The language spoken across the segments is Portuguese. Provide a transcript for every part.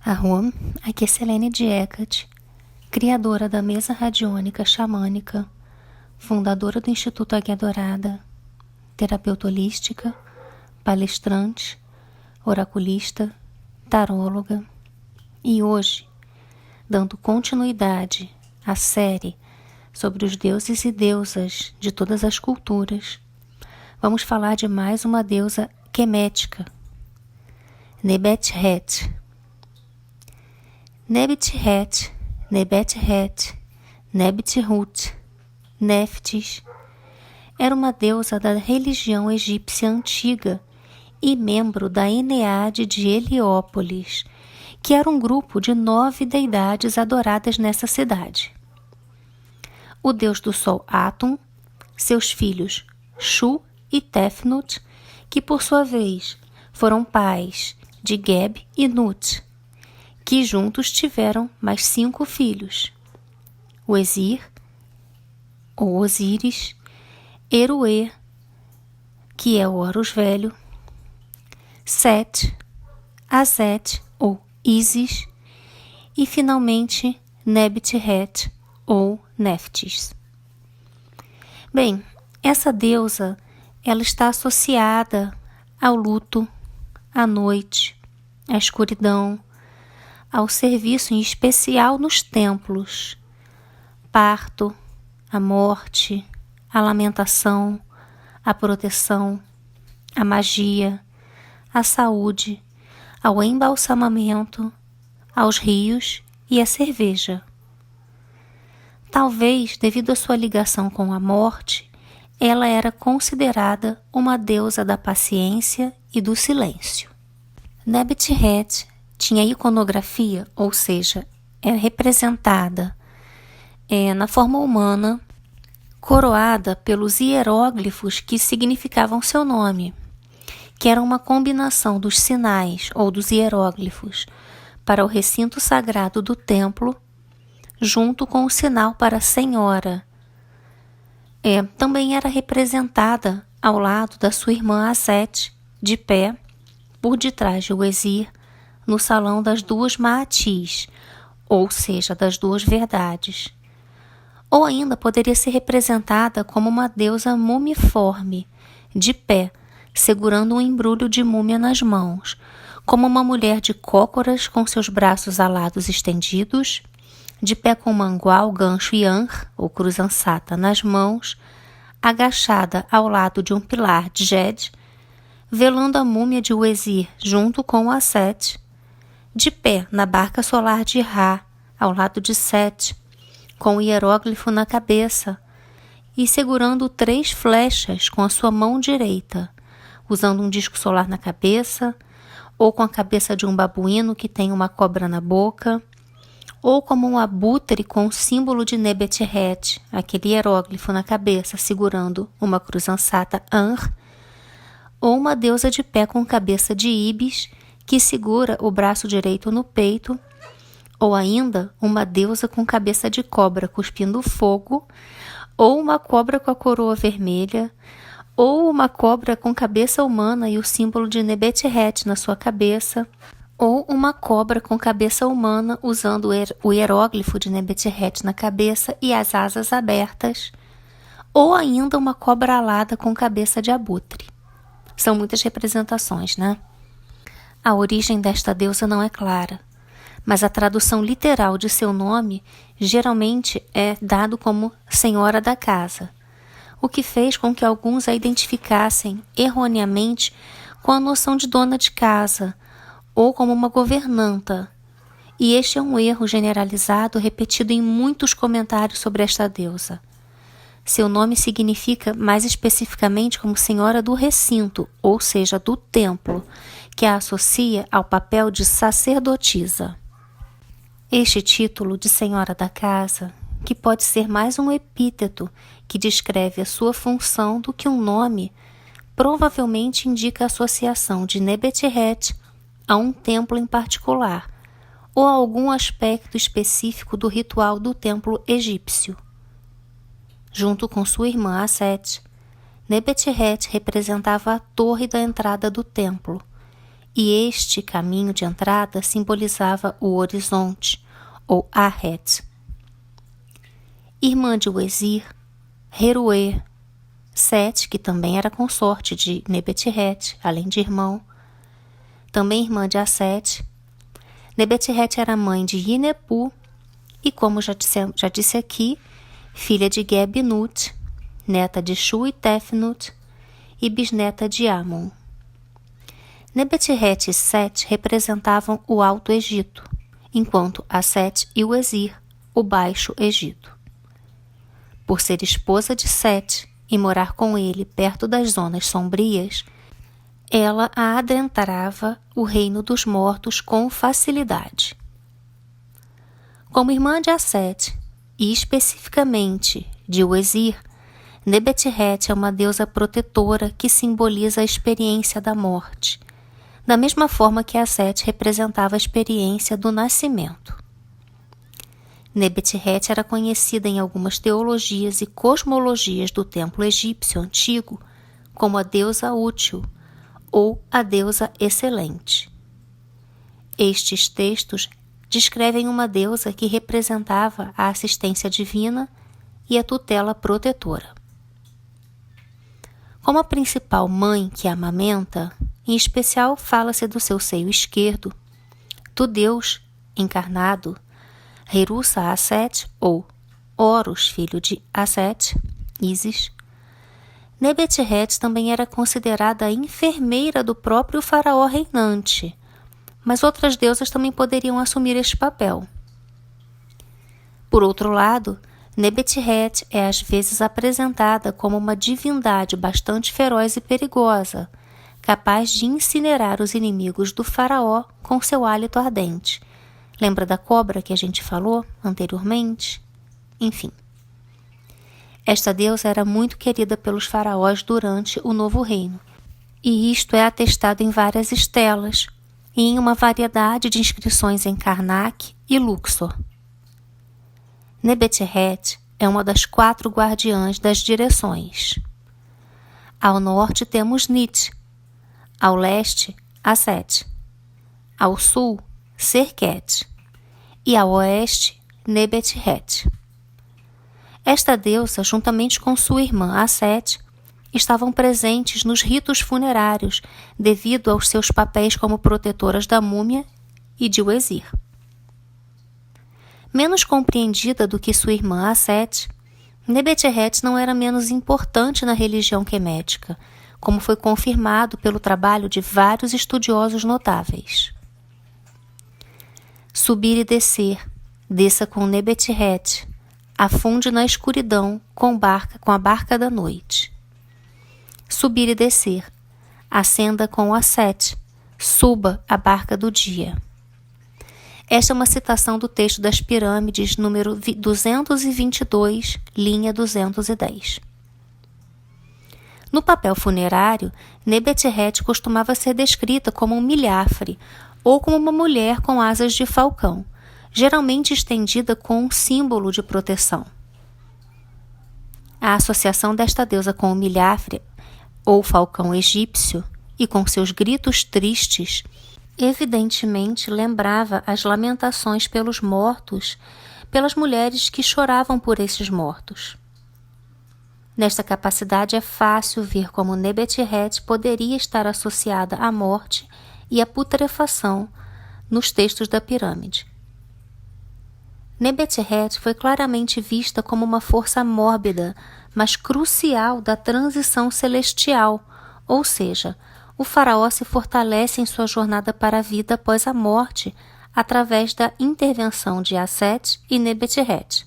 Ahom, aqui é Selene Dieckert, criadora da mesa radiônica xamânica, fundadora do Instituto Águia Dourada, terapeuta holística, palestrante, oraculista, taróloga, e hoje, dando continuidade à série sobre os deuses e deusas de todas as culturas, vamos falar de mais uma deusa quemética, Nebet-Het. Nebet-Het, Nebet-Het, Nebet-Rut, Neftis, era uma deusa da religião egípcia antiga e membro da Eneade de Heliópolis, que era um grupo de 9 deidades adoradas nessa cidade. O deus do sol Atum, seus filhos Shu e Tefnut, que por sua vez foram pais de Geb e Nut, que juntos tiveram mais 5 filhos, o Esir, ou Osíris, Eruê, que é o Horus Velho, Set, Azet, ou Ísis, e finalmente Nebet-Het, ou Neftis. Bem, essa deusa, ela está associada ao luto, à noite, à escuridão, ao serviço em especial nos templos, parto, a morte, a lamentação, a proteção, a magia, a saúde, ao embalsamamento, aos rios e à cerveja. Talvez, devido à sua ligação com a morte, ela era considerada uma deusa da paciência e do silêncio. Nebet-Het tinha iconografia, ou seja, é representada na forma humana, coroada pelos hieróglifos que significavam seu nome, que era uma combinação dos sinais ou dos hieróglifos para o recinto sagrado do templo, junto com o sinal para a Senhora. Também era representada ao lado da sua irmã Azet, de pé, por detrás de Esir, no salão das 2 Maatis, ou seja, das 2 verdades. Ou ainda poderia ser representada como uma deusa mumiforme, de pé, segurando um embrulho de múmia nas mãos, como uma mulher de cócoras com seus braços alados estendidos, de pé com mangual, gancho e anr, ou cruz ansata, nas mãos, agachada ao lado de um pilar de Djed, velando a múmia de Esir junto com a Set, de pé na barca solar de Ra, ao lado de Set, com o hieróglifo na cabeça, e segurando 3 flechas com a sua mão direita, usando um disco solar na cabeça, ou com a cabeça de um babuíno que tem uma cobra na boca, ou como um abutre com o símbolo de Nebet-Het, aquele hieróglifo na cabeça, segurando uma cruz ansata Anr, ou uma deusa de pé com cabeça de Ibis, que segura o braço direito no peito, ou ainda uma deusa com cabeça de cobra cuspindo fogo, ou uma cobra com a coroa vermelha, ou uma cobra com cabeça humana e o símbolo de Nebet-Het na sua cabeça, ou uma cobra com cabeça humana usando o hieróglifo de Nebet-Het na cabeça e as asas abertas, ou ainda uma cobra alada com cabeça de abutre. São muitas representações, né? A origem desta deusa não é clara, mas a tradução literal de seu nome geralmente é dado como Senhora da Casa, o que fez com que alguns a identificassem erroneamente com a noção de dona de casa ou como uma governanta, e este é um erro generalizado repetido em muitos comentários sobre esta deusa. Seu nome significa mais especificamente como Senhora do Recinto, ou seja, do templo, que a associa ao papel de sacerdotisa. Este título de Senhora da Casa, que pode ser mais um epíteto que descreve a sua função do que um nome, provavelmente indica a associação de Nebet-Het a um templo em particular, ou a algum aspecto específico do ritual do templo egípcio. junto com sua irmã Aset, Nebet-Het representava a torre da entrada do templo, e este caminho de entrada simbolizava o horizonte, ou Ahet. Irmã de Uezir, Heruê, Set, que também era consorte de Nebet-Het, além de irmão, também irmã de Aset. Nebet-Het era mãe de Yinepu e, como já disse aqui, filha de Gebnut, neta de Shu e Tefnut e bisneta de Amon. Nebet-Het e Set representavam o Alto Egito, enquanto Aset e Uezir, o Baixo Egito. Por ser esposa de Set e morar com ele perto das zonas sombrias, ela adentrava o reino dos mortos com facilidade. Como irmã de Aset, e especificamente de Uezir, Nebet-Het é uma deusa protetora que simboliza a experiência da morte, da mesma forma que Aset representava a experiência do nascimento. Nebet-Het era conhecida em algumas teologias e cosmologias do templo egípcio antigo como a deusa útil ou a deusa excelente. Estes textos descrevem uma deusa que representava a assistência divina e a tutela protetora. Como a principal mãe que amamenta, em especial fala-se do seu seio esquerdo, do Deus encarnado, Herusa Aset, ou Horus, filho de Aset, Ísis. Nebet-Het também era considerada a enfermeira do próprio faraó reinante, mas outras deusas também poderiam assumir este papel. Por outro lado, Nebet-Het é às vezes apresentada como uma divindade bastante feroz e perigosa, capaz de incinerar os inimigos do faraó com seu hálito ardente. Lembra da cobra que a gente falou anteriormente? Enfim. Esta deusa era muito querida pelos faraós durante o Novo Reino, e isto é atestado em várias estelas e em uma variedade de inscrições em Karnak e Luxor. Nebet-Het é uma das 4 guardiãs das direções. Ao norte temos Nit, ao leste, Aset, ao sul, Serket, e ao oeste, Nebet-Het. Esta deusa, juntamente com sua irmã Aset, estavam presentes nos ritos funerários devido aos seus papéis como protetoras da múmia e de Uezir. Menos compreendida do que sua irmã Aset, Nebet-Het não era menos importante na religião quemética, como foi confirmado pelo trabalho de vários estudiosos notáveis. Subir e descer, desça com Nebet-Het, afunde na escuridão com a barca da noite. Subir e descer, ascenda com Aset, suba a barca do dia. Esta é uma citação do texto das pirâmides, número 222, linha 210. No papel funerário, Nebet-Het costumava ser descrita como um milhafre ou como uma mulher com asas de falcão, geralmente estendida com um símbolo de proteção. A associação desta deusa com o milhafre ou falcão egípcio e com seus gritos tristes evidentemente lembrava as lamentações pelos mortos, pelas mulheres que choravam por esses mortos. Nesta capacidade é fácil ver como Nebet-Het poderia estar associada à morte e à putrefação nos textos da pirâmide. Nebet-Het foi claramente vista como uma força mórbida, mas crucial da transição celestial, ou seja, o faraó se fortalece em sua jornada para a vida após a morte através da intervenção de Aset e Nebet-Het.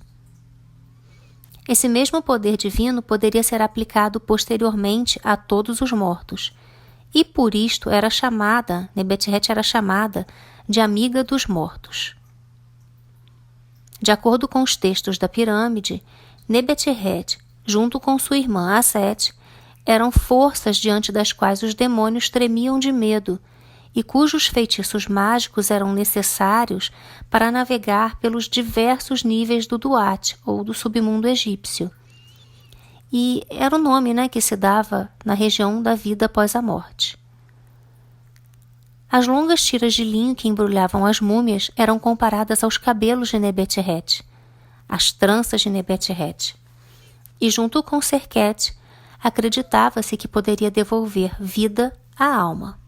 Esse mesmo poder divino poderia ser aplicado posteriormente a todos os mortos, e por isto Nebet-Het era chamada de amiga dos mortos. De acordo com os textos da pirâmide, Nebet-Het, junto com sua irmã Aset, eram forças diante das quais os demônios tremiam de medo e cujos feitiços mágicos eram necessários para navegar pelos diversos níveis do Duat, ou do submundo egípcio, e era o nome, que se dava na região da vida após a morte. As longas tiras de linho que embrulhavam as múmias eram comparadas aos cabelos de Nebet-Ret, as tranças de Nebet-Ret. E junto com Serket, acreditava-se que poderia devolver vida à alma.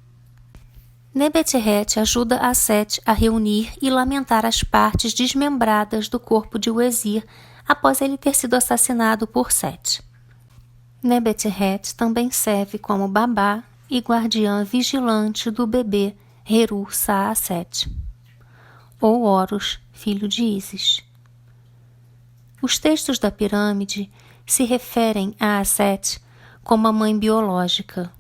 Nebet-Ret ajuda a Set a reunir e lamentar as partes desmembradas do corpo de Uezir após ele ter sido assassinado por Set. Nebet-Ret também serve como babá e guardiã vigilante do bebê Heru-Saaset, ou Horus, filho de Ísis. Os textos da pirâmide se referem a Set como a mãe biológica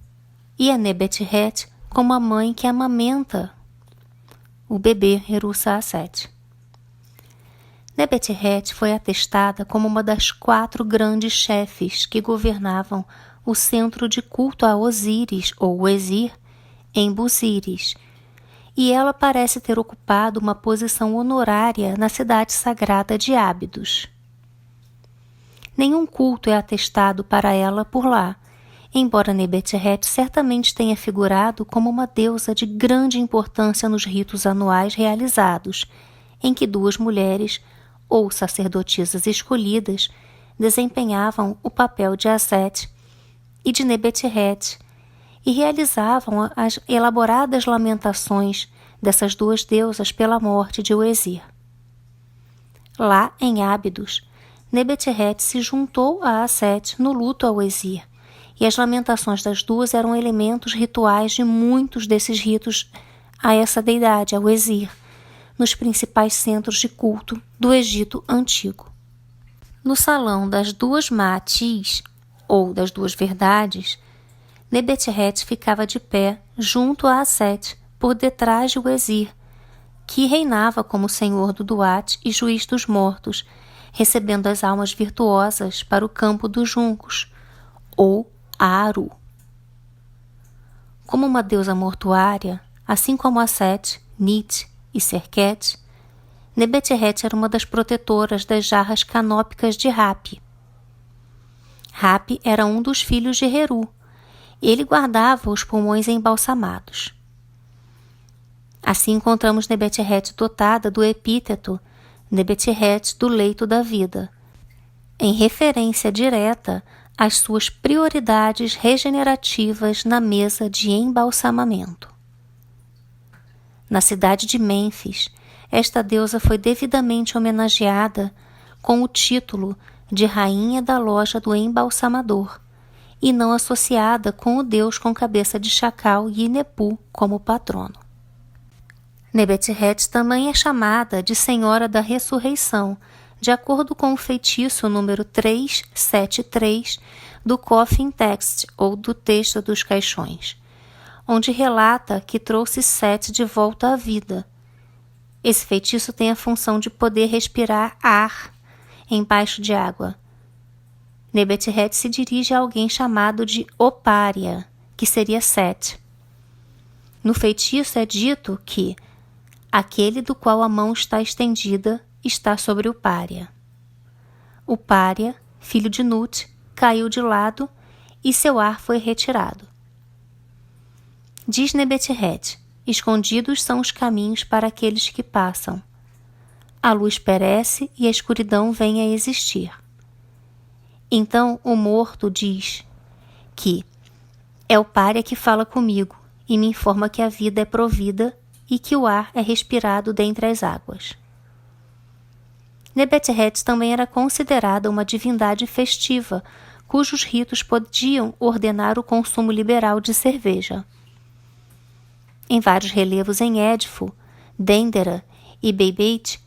e a Nebet-Ret como a mãe que amamenta o bebê Heru-Saaset. Nebet-Ret foi atestada como uma das 4 grandes chefes que governavam o centro de culto a Osíris, ou Uezir, em Buziris, e ela parece ter ocupado uma posição honorária na cidade sagrada de Ábidos. Nenhum culto é atestado para ela por lá, embora Nebet-Ret certamente tenha figurado como uma deusa de grande importância nos ritos anuais realizados, em que 2 mulheres, ou sacerdotisas escolhidas, desempenhavam o papel de Aset e de Nebet-Ret e realizavam as elaboradas lamentações dessas 2 deusas pela morte de Uezir. Lá em Ábidos, Nebet-Ret se juntou a Aset no luto a Uezir, e as lamentações das 2 eram elementos rituais de muitos desses ritos a essa deidade, a Uezir, nos principais centros de culto do Egito Antigo. No salão das 2 Maatis, ou das 2 verdades, Nebet-Ret ficava de pé junto a Aset, por detrás de Uezir, que reinava como senhor do Duat e juiz dos mortos, recebendo as almas virtuosas para o campo dos juncos, ou Aaru. Como uma deusa mortuária, assim como Aset, Nit e Serket, Nebet-Ret era uma das protetoras das jarras canópicas de Hapi. Hapi era um dos filhos de Heru. Ele guardava os pulmões embalsamados. Assim encontramos Nebet-Ret dotada do epíteto Nebet-Ret do leito da vida, em referência direta às suas prioridades regenerativas na mesa de embalsamamento. Na cidade de Mênfis, esta deusa foi devidamente homenageada com o título de Rainha da Loja do Embalsamador, e não associada com o deus com cabeça de chacal Yinepu como patrono. Nebet-Ret também é chamada de Senhora da Ressurreição, de acordo com o feitiço número 373 do Coffin Text, ou do Texto dos Caixões, onde relata que trouxe Set de volta à vida. Esse feitiço tem a função de poder respirar ar embaixo de água. Nebet-Ret se dirige a alguém chamado de Opária, que seria Set. No feitiço é dito que aquele do qual a mão está estendida está sobre o Pária. O Pária, filho de Nut, caiu de lado e seu ar foi retirado. Diz Nebet-Ret: escondidos são os caminhos para aqueles que passam. A luz perece e a escuridão vem a existir. Então o morto diz que é o Pária que fala comigo e me informa que a vida é provida e que o ar é respirado dentre as águas. Nebet-Ret também era considerada uma divindade festiva, cujos ritos podiam ordenar o consumo liberal de cerveja. Em vários relevos em Édifo, Dendera e Beibeit,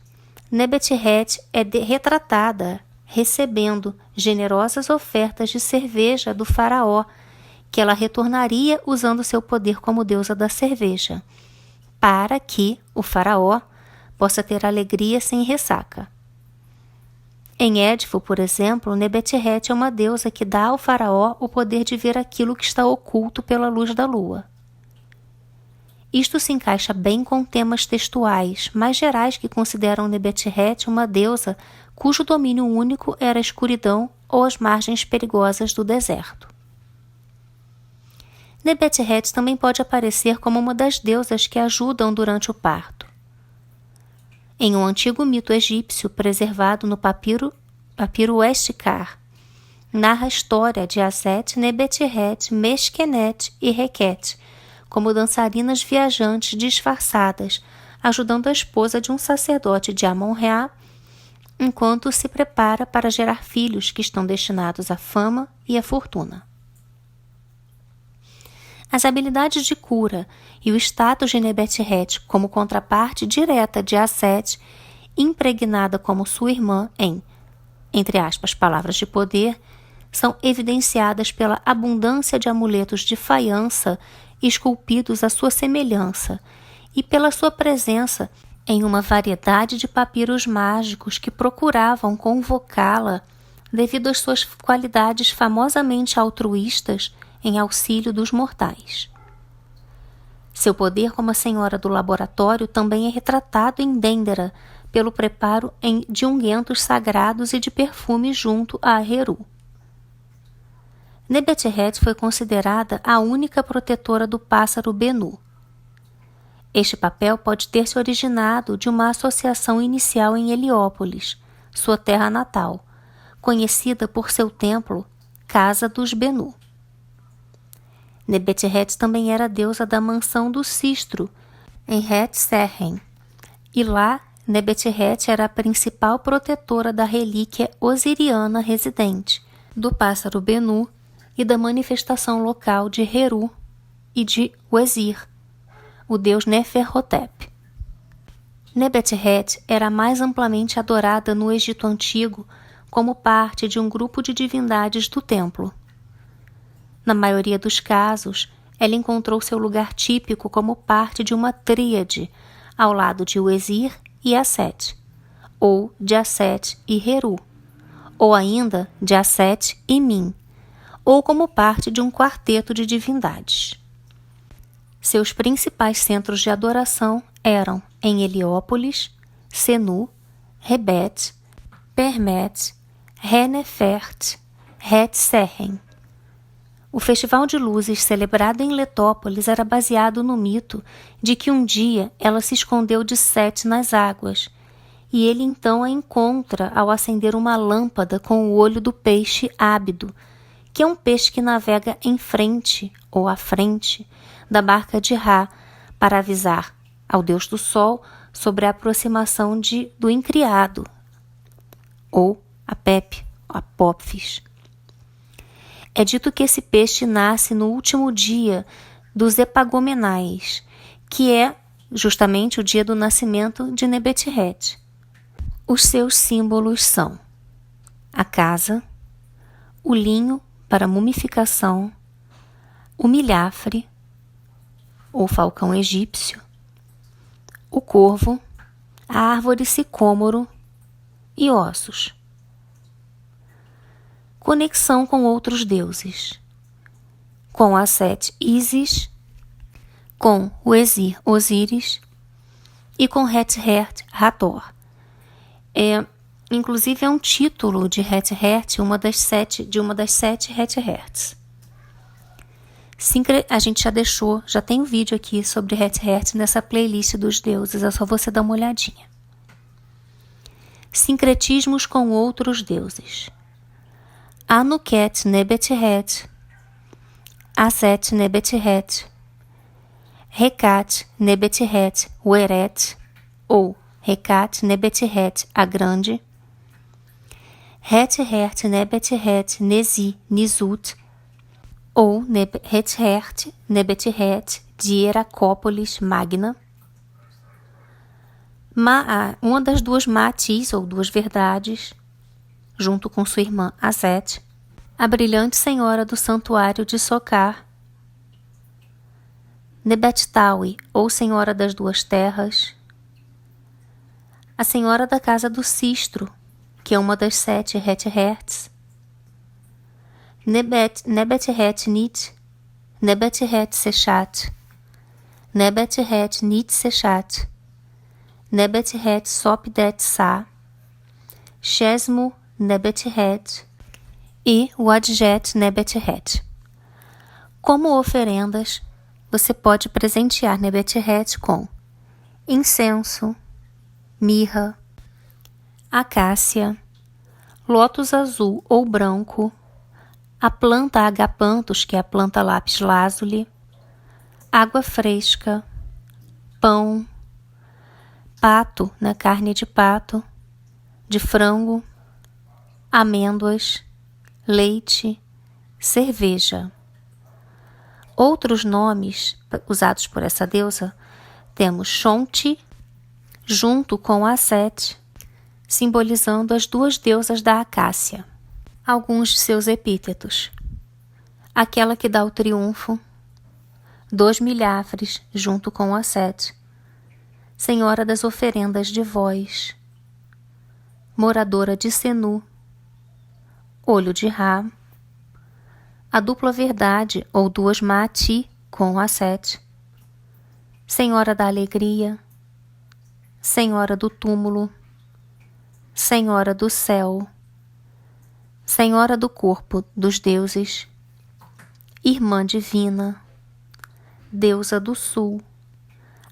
Nebet-Ret é retratada recebendo generosas ofertas de cerveja do faraó, que ela retornaria usando seu poder como deusa da cerveja, para que o faraó possa ter alegria sem ressaca. Em Édifo, por exemplo, Nebet-Ret é uma deusa que dá ao faraó o poder de ver aquilo que está oculto pela luz da lua. Isto se encaixa bem com temas textuais mais gerais que consideram Nebet-Het uma deusa cujo domínio único era a escuridão ou as margens perigosas do deserto. Nebet-Het também pode aparecer como uma das deusas que ajudam durante o parto. Em um antigo mito egípcio preservado no papiro Estikar, narra a história de Aset, Nebet-Het, Meshkenet e Requet, como dançarinas viajantes disfarçadas, ajudando a esposa de um sacerdote de Amon-Ra, enquanto se prepara para gerar filhos que estão destinados à fama e à fortuna. As habilidades de cura e o status de Nebet-Het como contraparte direta de Aset, impregnada como sua irmã em, entre aspas, palavras de poder, são evidenciadas pela abundância de amuletos de faiança esculpidos à sua semelhança e pela sua presença em uma variedade de papiros mágicos que procuravam convocá-la devido às suas qualidades famosamente altruístas em auxílio dos mortais. Seu poder como a senhora do laboratório também é retratado em Dendera pelo preparo de ungüentos sagrados e de perfume junto a Heru. Nebet-Het foi considerada a única protetora do pássaro Benu. Este papel pode ter se originado de uma associação inicial em Heliópolis, sua terra natal, conhecida por seu templo, Casa dos Benu. Nebet-Het também era deusa da mansão do Sistro, em Het-Sechen, e lá Nebet-Het era a principal protetora da relíquia osiriana residente, do pássaro Benu e da manifestação local de Heru e de Wezir, o deus Neferhotep. Nebet-Het era mais amplamente adorada no Egito Antigo como parte de um grupo de divindades do templo. Na maioria dos casos, ela encontrou seu lugar típico como parte de uma tríade, ao lado de Wezir e Aset, ou de Aset e Heru, ou ainda de Aset e Min, ou como parte de um quarteto de divindades. Seus principais centros de adoração eram em Heliópolis, Senu, Rebet, Permet, Renefert, Het-Sechen. O Festival de Luzes celebrado em Letópolis era baseado no mito de que um dia ela se escondeu de Set nas águas, e ele então a encontra ao acender uma lâmpada com o olho do peixe ábido, que é um peixe que navega em frente ou à frente da barca de Ra para avisar ao deus do sol sobre a aproximação do incriado, ou Apophis. É dito que esse peixe nasce no último dia dos Epagomenais, que é justamente o dia do nascimento de Nebet-Het. Os seus símbolos são a casa, o linho para mumificação, o milhafre, ou falcão egípcio, o corvo, a árvore sicômoro e ossos. Conexão com outros deuses, com Aset Isis, com Wezir Osíris e com Het-Hert Hathor. Inclusive é um título de Het-Hert, uma das sete Het-Herts. A gente já tem um vídeo aqui sobre Het-Hert nessa playlist dos deuses, é só você dar uma olhadinha. Sincretismos com outros deuses. Anuket Nebet-Het, Aset Nebet-Het, Rekat Nebet-Het Weret, ou Rekat Nebet-Het a Grande, Het-Hert Nebet-Het Nezi Nizut, ou Het-Hert Nebet-Het de Heracópolis Magna. Uma das duas Maatis, ou duas verdades, junto com sua irmã Aset, a brilhante senhora do santuário de Socar, Nebet-Taui, ou senhora das duas terras, a senhora da casa do Sistro, que é uma das 7 Het-Herts, Nebet-Het Nit, Nebet-Het Sechat, Nebet-Het Nitzechat, Nebet-Het Sopdet-Sa, Shesmo Nebet-Het e Wadjet Nebet-Het. Como oferendas, você pode presentear Nebet-Het com incenso, mirra, acácia, lótus azul ou branco, a planta agapanthus, que é a planta lápis lazuli, água fresca, pão, pato, carne de pato, de frango, amêndoas, leite, cerveja. Outros nomes usados por essa deusa temos Shonti, junto com Aset, simbolizando as duas deusas da acácia. Alguns de seus epítetos: aquela que dá o triunfo, 2 milhafres, junto com Aset, senhora das oferendas de voz, moradora de Senu, olho de Ra, a dupla verdade ou 2 Maati com Aset, senhora da alegria, senhora do túmulo, senhora do céu, senhora do corpo dos deuses, irmã divina, deusa do sul,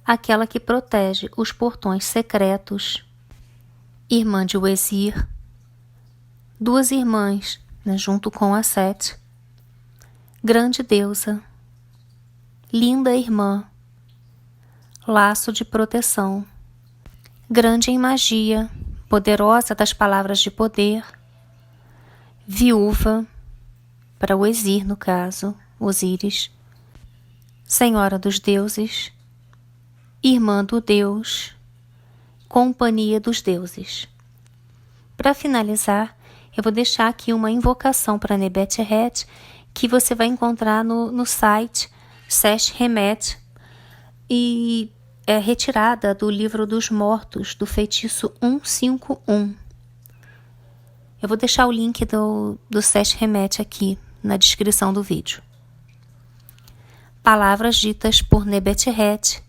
aquela que protege os portões secretos, irmã de Uezir, 2 irmãs, junto com Aset, grande deusa, linda irmã, laço de proteção, grande em magia, poderosa das palavras de poder, viúva, para Uezir no caso, Osíris, senhora dos deuses, irmã do Deus, companhia dos deuses. Para finalizar, eu vou deixar aqui uma invocação para Nebet-Het que você vai encontrar no site Sesh Hemet e é retirada do livro dos mortos, do feitiço 151. Eu vou deixar o link do Sesh Hemet aqui na descrição do vídeo. Palavras ditas por Nebet-Het,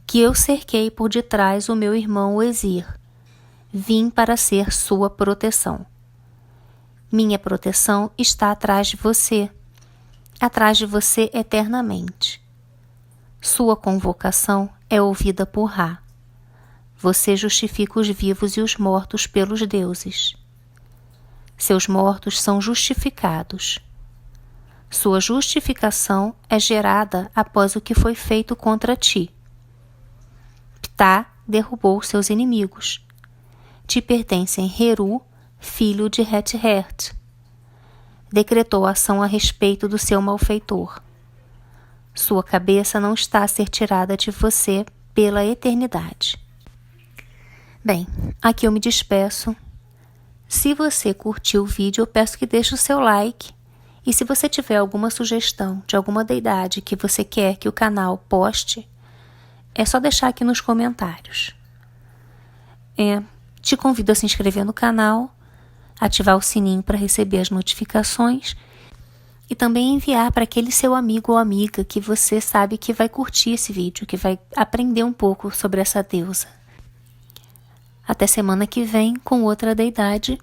que eu cerquei por detrás o meu irmão Uezir. Vim para ser sua proteção. Minha proteção está atrás de você eternamente. Sua convocação é ouvida por Ra. Você justifica os vivos e os mortos pelos deuses. Seus mortos são justificados. Sua justificação é gerada após o que foi feito contra ti. Ptah derrubou seus inimigos. Te pertencem Heru, filho de Het-Hert. Decretou ação a respeito do seu malfeitor. Sua cabeça não está a ser tirada de você pela eternidade. Bem, aqui eu me despeço. Se você curtiu o vídeo, eu peço que deixe o seu like. E se você tiver alguma sugestão de alguma deidade que você quer que o canal poste, é só deixar aqui nos comentários. Te convido a se inscrever no canal, ativar o sininho para receber as notificações e também enviar para aquele seu amigo ou amiga que você sabe que vai curtir esse vídeo, que vai aprender um pouco sobre essa deusa. Até semana que vem com outra deidade.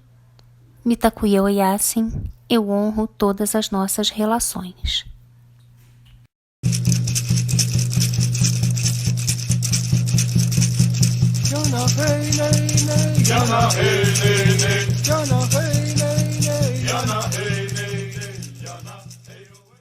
Mitakuye Oyasin, eu honro todas as nossas relações. Jana hey nay nay, Jana hey nay nay, Jana